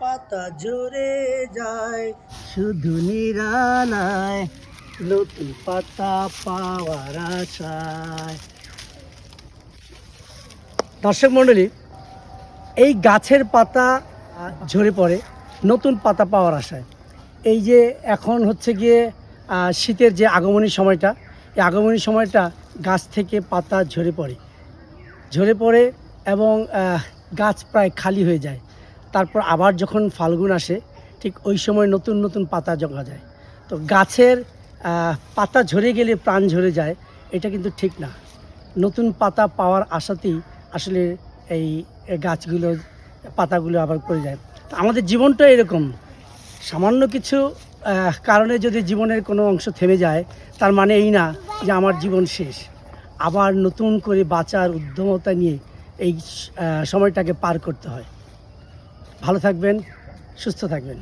পাতা ঝরে যায় শুধু নিরালায় নতুন পাতা পাওয়ার আশায়। দর্শক মণ্ডলী, এই গাছের পাতা ঝরে পড়ে নতুন পাতা পাওয়ার আশায়। এই যে এখন হচ্ছে গিয়ে শীতের যে আগমনী সময়টা, এই আগমনী সময়টা গাছ থেকে পাতা ঝরে পড়ে এবং গাছ প্রায় খালি হয়ে যায়। তারপর আবার যখন ফাল্গুন আসে ঠিক ওই সময় নতুন নতুন পাতা জমা যায়। তো গাছের পাতা ঝরে গেলে প্রাণ ঝরে যায়, এটা কিন্তু ঠিক না। নতুন পাতা পাওয়ার আশাতেই আসলে এই গাছগুলো পাতাগুলো আবার পড়ে যায়। তো আমাদের জীবনটা এরকম, সামান্য কিছু কারণে যদি জীবনের কোনো অংশ থেমে যায়, তার মানে এই না যে আমার জীবন শেষ। আবার নতুন করে বাঁচার উদ্যমতা নিয়ে এই সময়টাকে পার করতে হয়। ভালো থাকবেন, সুস্থ থাকবেন।